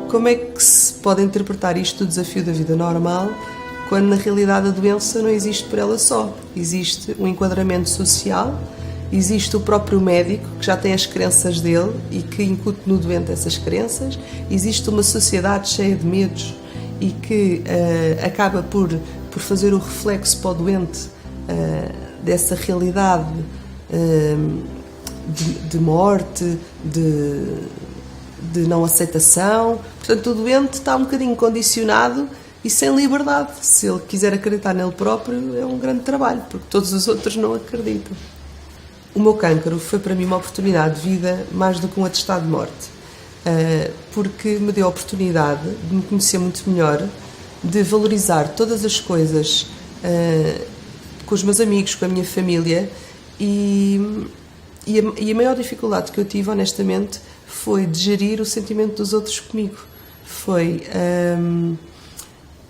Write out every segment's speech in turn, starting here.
Como é que se pode interpretar isto do desafio da vida normal, quando na realidade a doença não existe por ela só? Existe um enquadramento social, existe o próprio médico que já tem as crenças dele e que incute no doente essas crenças, existe uma sociedade cheia de medos e que acaba por fazer o reflexo para o doente dessa realidade de morte, de não aceitação. Portanto, o doente está um bocadinho condicionado e sem liberdade. Se ele quiser acreditar nele próprio, é um grande trabalho, porque todos os outros não acreditam. O meu cancro foi para mim uma oportunidade de vida mais do que um atestado de morte, porque me deu a oportunidade de me conhecer muito melhor, de valorizar todas as coisas com os meus amigos, com a minha família, e a maior dificuldade que eu tive, honestamente, foi de gerir o sentimento dos outros comigo. Foi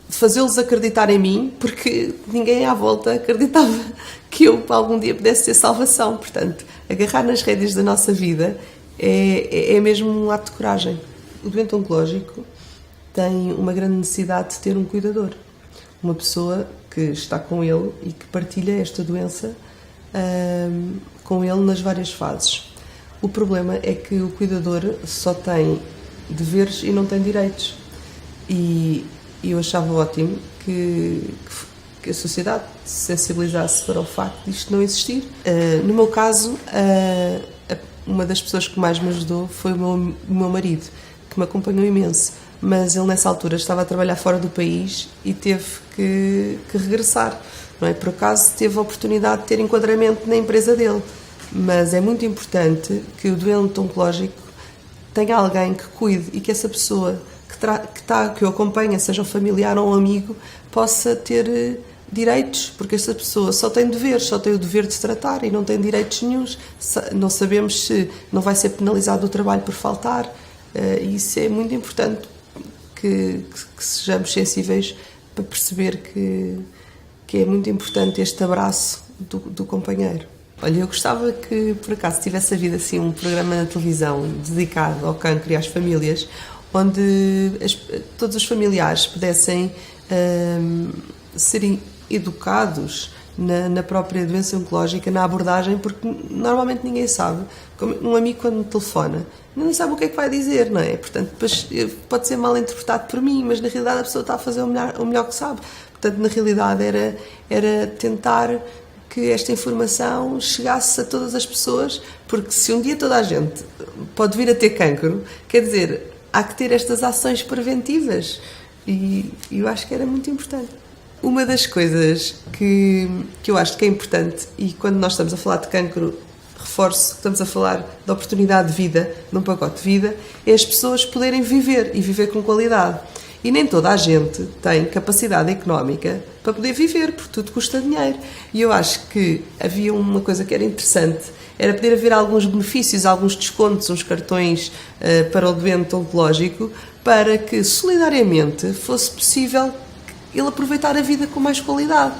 fazê-los acreditar em mim, porque ninguém à volta acreditava que eu algum dia pudesse ter salvação. Portanto, agarrar nas rédeas da nossa vida é mesmo um ato de coragem. O doente oncológico tem uma grande necessidade de ter um cuidador, uma pessoa que está com ele e que partilha esta doença com ele nas várias fases. O problema é que o cuidador só tem deveres e não tem direitos. E eu achava ótimo que a sociedade se sensibilizasse para o facto de isto não existir. No meu caso, uma das pessoas que mais me ajudou foi o meu marido, que me acompanhou imenso. Mas ele, nessa altura, estava a trabalhar fora do país e teve que regressar. Não é? Por acaso, teve a oportunidade de ter enquadramento na empresa dele. Mas é muito importante que o doente oncológico tenha alguém que cuide e que essa pessoa que o acompanha, seja um familiar ou um amigo, possa ter direitos, porque essa pessoa só tem deveres, só tem o dever de se tratar e não tem direitos nenhuns. Não sabemos se não vai ser penalizado o trabalho por faltar. Isso é muito importante, que sejamos sensíveis para perceber que é muito importante este abraço do companheiro. Olha, eu gostava que, por acaso, tivesse havido assim um programa na televisão dedicado ao cancro e às famílias, onde todos os familiares pudessem serem educados na própria doença oncológica, na abordagem, porque normalmente ninguém sabe. Um amigo, quando me telefona, não sabe o que é que vai dizer, não é? Portanto, depois pode ser mal interpretado por mim, mas na realidade a pessoa está a fazer o melhor que sabe. Portanto, na realidade era tentar que esta informação chegasse a todas as pessoas, porque se um dia toda a gente pode vir a ter cancro, quer dizer, há que ter estas ações preventivas, e eu acho que era muito importante. Uma das coisas que eu acho que é importante, e quando nós estamos a falar de cancro, reforço que estamos a falar de oportunidade de vida, num pacote de vida, é as pessoas poderem viver e viver com qualidade. E nem toda a gente tem capacidade económica para poder viver, porque tudo custa dinheiro. E eu acho que havia uma coisa que era interessante, era poder haver alguns benefícios, alguns descontos, uns cartões para o doente oncológico, para que solidariamente fosse possível ele aproveitar a vida com mais qualidade.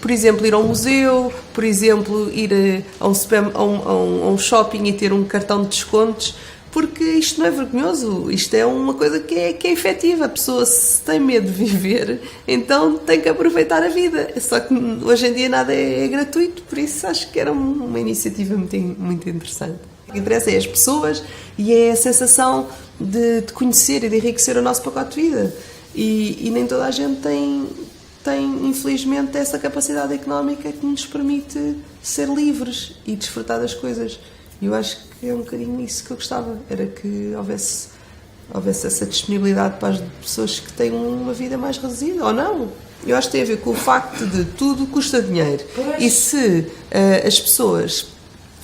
Por exemplo, ir ao museu, por exemplo, ir a um shopping e ter um cartão de descontos, porque isto não é vergonhoso, isto é uma coisa que é efetiva. A pessoa, se tem medo de viver, então tem que aproveitar a vida. Só que hoje em dia nada é gratuito, por isso acho que era uma iniciativa muito, muito interessante. O que interessa é as pessoas e é a sensação de conhecer e de enriquecer o nosso pacote de vida. E nem toda a gente tem, infelizmente, essa capacidade económica que nos permite ser livres e desfrutar das coisas. E eu acho que é um bocadinho isso que eu gostava, era que houvesse essa disponibilidade para as pessoas que têm uma vida mais reduzida, ou não. Eu acho que tem a ver com o facto de tudo custa dinheiro. E se as pessoas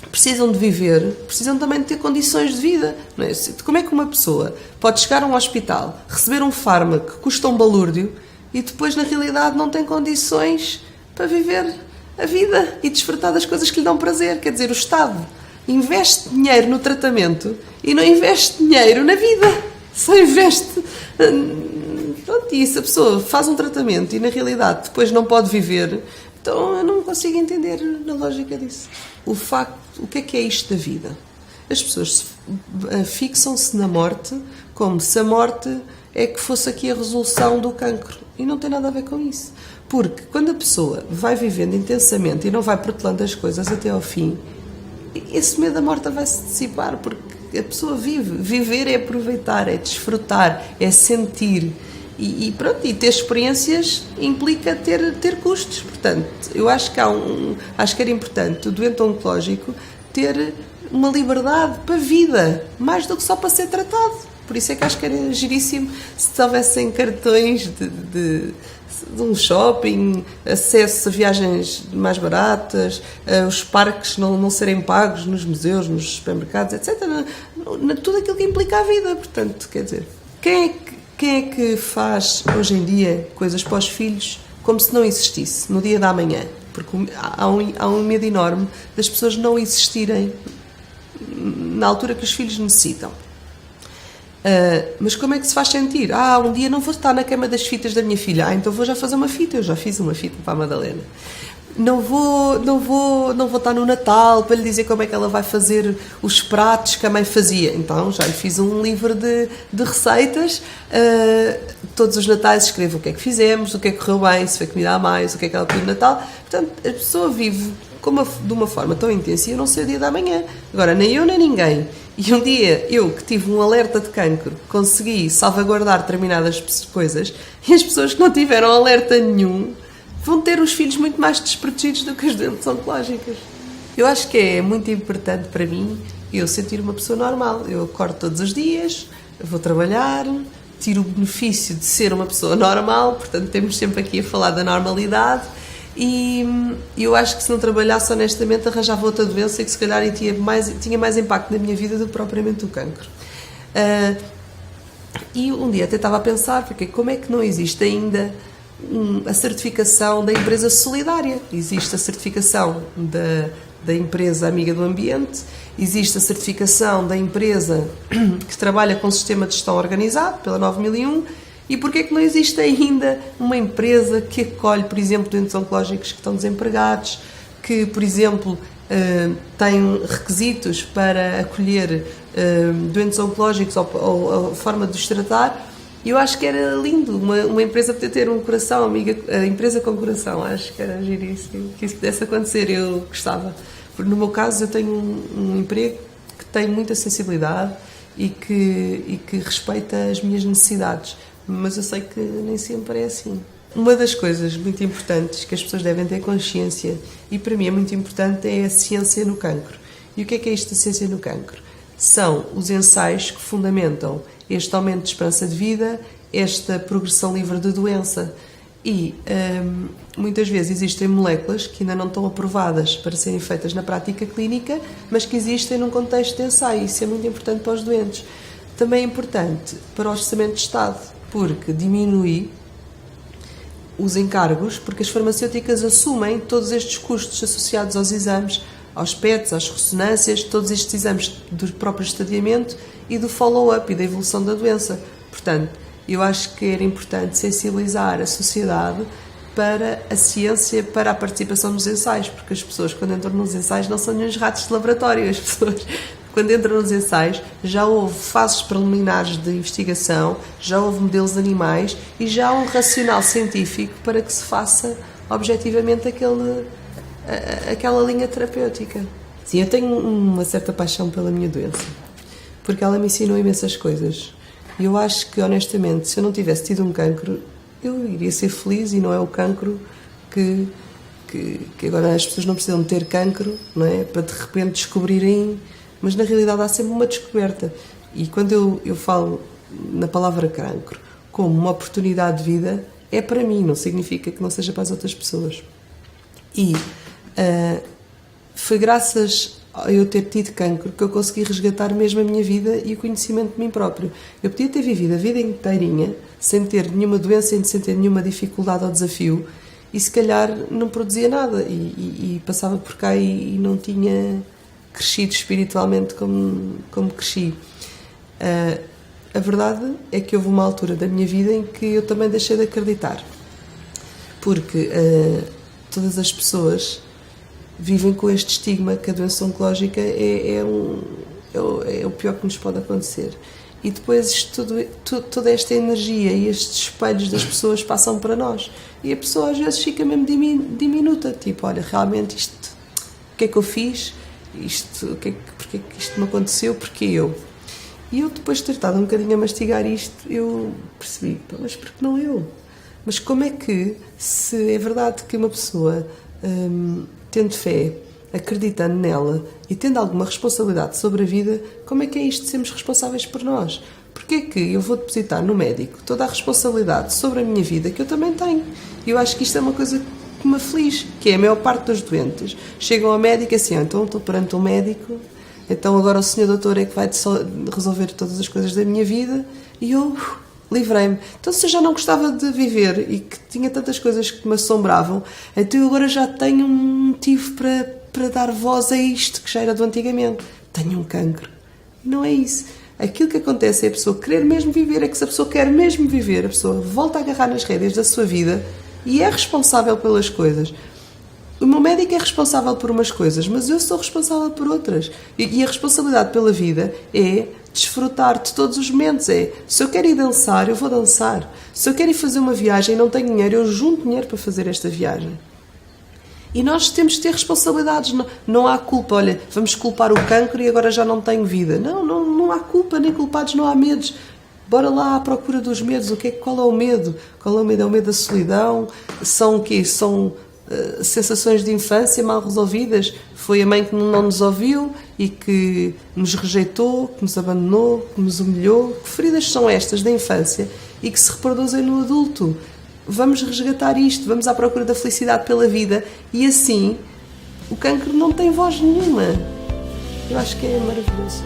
precisam de viver, precisam também de ter condições de vida. Não é? Como é que uma pessoa pode chegar a um hospital, receber um fármaco que custa um balúrdio e depois, na realidade, não tem condições para viver a vida e desfrutar das coisas que lhe dão prazer? Quer dizer, o Estado investe dinheiro no tratamento e não investe dinheiro na vida. Só investe... Pronto, e se a pessoa faz um tratamento e, na realidade, depois não pode viver, então eu não consigo entender a lógica disso. O que é isto da vida? As pessoas fixam-se na morte como se a morte é que fosse aqui a resolução do cancro. E não tem nada a ver com isso. Porque quando a pessoa vai vivendo intensamente e não vai protelando as coisas até ao fim, esse medo da morte vai se dissipar, porque a pessoa vive. Viver é aproveitar, é desfrutar, é sentir. E pronto, e ter experiências implica ter custos. Portanto, eu acho que acho que era importante o doente oncológico ter uma liberdade para a vida, mais do que só para ser tratado. Por isso é que acho que era giríssimo se houvessem cartões de um shopping, acesso a viagens mais baratas, os parques não serem pagos nos museus, nos supermercados, etc. Tudo aquilo que implica a vida. Portanto, quer dizer, quem é que faz hoje em dia coisas para os filhos como se não existisse, no dia da manhã? Porque há um medo enorme das pessoas não existirem na altura que os filhos necessitam. Mas como é que se faz sentir? Um dia não vou estar na cama das fitas da minha filha. Então vou já fazer uma fita. Eu já fiz uma fita para a Madalena. Não vou estar no Natal para lhe dizer como é que ela vai fazer os pratos que a mãe fazia. Então já lhe fiz um livro de receitas. Todos os natais escrevo o que é que fizemos, o que é que correu bem, se foi comida a mais, o que é que ela pediu no Natal. Portanto, a pessoa vive de uma forma tão intensa e eu não sei o dia da manhã. Agora, nem eu nem ninguém. E um dia, eu que tive um alerta de cancro, consegui salvaguardar determinadas coisas e as pessoas que não tiveram alerta nenhum vão ter os filhos muito mais desprotegidos do que as doentes oncológicas. Eu acho que é muito importante para mim eu sentir uma pessoa normal. Eu acordo todos os dias, vou trabalhar, tiro o benefício de ser uma pessoa normal, portanto temos sempre aqui a falar da normalidade. E eu acho que se não trabalhasse honestamente arranjava outra doença e que se calhar tinha mais impacto na minha vida do que propriamente o cancro. E um dia até estava a pensar, porque como é que não existe ainda a certificação da empresa solidária? Existe a certificação da empresa amiga do ambiente, existe a certificação da empresa que trabalha com o sistema de gestão organizado, pela 9001, e porquê que não existe ainda uma empresa que acolhe, por exemplo, doentes oncológicos que estão desempregados, que, por exemplo, tem requisitos para acolher doentes oncológicos ou a forma de os tratar? Eu acho que era lindo uma empresa poder ter um coração, a empresa com coração. Acho que era giríssimo que isso pudesse acontecer. Eu gostava. Porque no meu caso eu tenho um emprego que tem muita sensibilidade e que respeita as minhas necessidades. Mas eu sei que nem sempre é assim. Uma das coisas muito importantes que as pessoas devem ter consciência, e para mim é muito importante, é a ciência no cancro. E o que é isto da ciência no cancro? São os ensaios que fundamentam este aumento de esperança de vida, esta progressão livre de doença. E muitas vezes existem moléculas que ainda não estão aprovadas para serem feitas na prática clínica, mas que existem num contexto de ensaio. Isso é muito importante para os doentes. Também é importante para o orçamento de Estado, porque diminui os encargos, porque as farmacêuticas assumem todos estes custos associados aos exames, aos PETs, às ressonâncias, todos estes exames do próprio estadiamento e do follow-up e da evolução da doença. Portanto, eu acho que era importante sensibilizar a sociedade para a ciência, para a participação nos ensaios, porque as pessoas, quando entram nos ensaios, não são nenhum ratos de laboratório. As pessoas, quando entram nos ensaios, já houve fases preliminares de investigação, já houve modelos animais e já há um racional científico para que se faça objetivamente aquela linha terapêutica. Sim, eu tenho uma certa paixão pela minha doença, porque ela me ensinou imensas coisas. E eu acho que, honestamente, se eu não tivesse tido um cancro, eu iria ser feliz, e não é o cancro que agora as pessoas não precisam ter cancro, não é? Para de repente descobrirem, mas na realidade há sempre uma descoberta. E quando eu falo na palavra cancro como uma oportunidade de vida, é para mim, não significa que não seja para as outras pessoas. E foi graças a eu ter tido cancro que eu consegui resgatar mesmo a minha vida e o conhecimento de mim próprio. Eu podia ter vivido a vida inteirinha sem ter nenhuma doença e sem ter nenhuma dificuldade ou desafio, e se calhar não produzia nada e passava por cá e não tinha crescido espiritualmente como cresci. A verdade é que houve uma altura da minha vida em que eu também deixei de acreditar, porque todas as pessoas vivem com este estigma que a doença oncológica é o pior que nos pode acontecer. e depois toda esta energia e estes espelhos das pessoas passam para nós. E a pessoa às vezes fica mesmo diminuta, tipo, olha, realmente isto, o que é que eu fiz? Porque é que isto me aconteceu? Porque eu? E eu, depois de ter estado um bocadinho a mastigar isto, eu percebi, mas porque não eu? Mas como é que, se é verdade que uma pessoa, tendo fé, acreditando nela e tendo alguma responsabilidade sobre a vida, como é que é isto de sermos responsáveis por nós? Porque é que eu vou depositar no médico toda a responsabilidade sobre a minha vida que eu também tenho? E eu acho que isto é uma coisa que me aflige, que é a maior parte dos doentes chegam ao médico assim, então estou perante um médico, então agora o senhor doutor é que vai resolver todas as coisas da minha vida, e eu livrei-me. Então, se eu já não gostava de viver e que tinha tantas coisas que me assombravam, então eu agora já tenho um motivo para dar voz a isto que já era do antigamente. Tenho um cancro. Não é isso. Aquilo que acontece é a pessoa querer mesmo viver, é que se a pessoa quer mesmo viver, a pessoa volta a agarrar nas rédeas da sua vida e é responsável pelas coisas. O meu médico é responsável por umas coisas, mas eu sou responsável por outras. E a responsabilidade pela vida é desfrutar de todos os momentos. É, se eu quero ir dançar, eu vou dançar. Se eu quero ir fazer uma viagem e não tenho dinheiro, eu junto dinheiro para fazer esta viagem. E nós temos de ter responsabilidades. Não há culpa. Olha, vamos culpar o cancro e agora já não tenho vida. Não há culpa, nem culpados, não há medos. Bora lá à procura dos medos. Qual é o medo? Qual é o medo? É o medo da solidão? São o quê? São sensações de infância mal resolvidas. Foi a mãe que não nos ouviu e que nos rejeitou, que nos abandonou, que nos humilhou. Que feridas são estas da infância e que se reproduzem no adulto? Vamos resgatar isto, vamos à procura da felicidade pela vida e assim o cancro não tem voz nenhuma. Eu acho que é maravilhoso.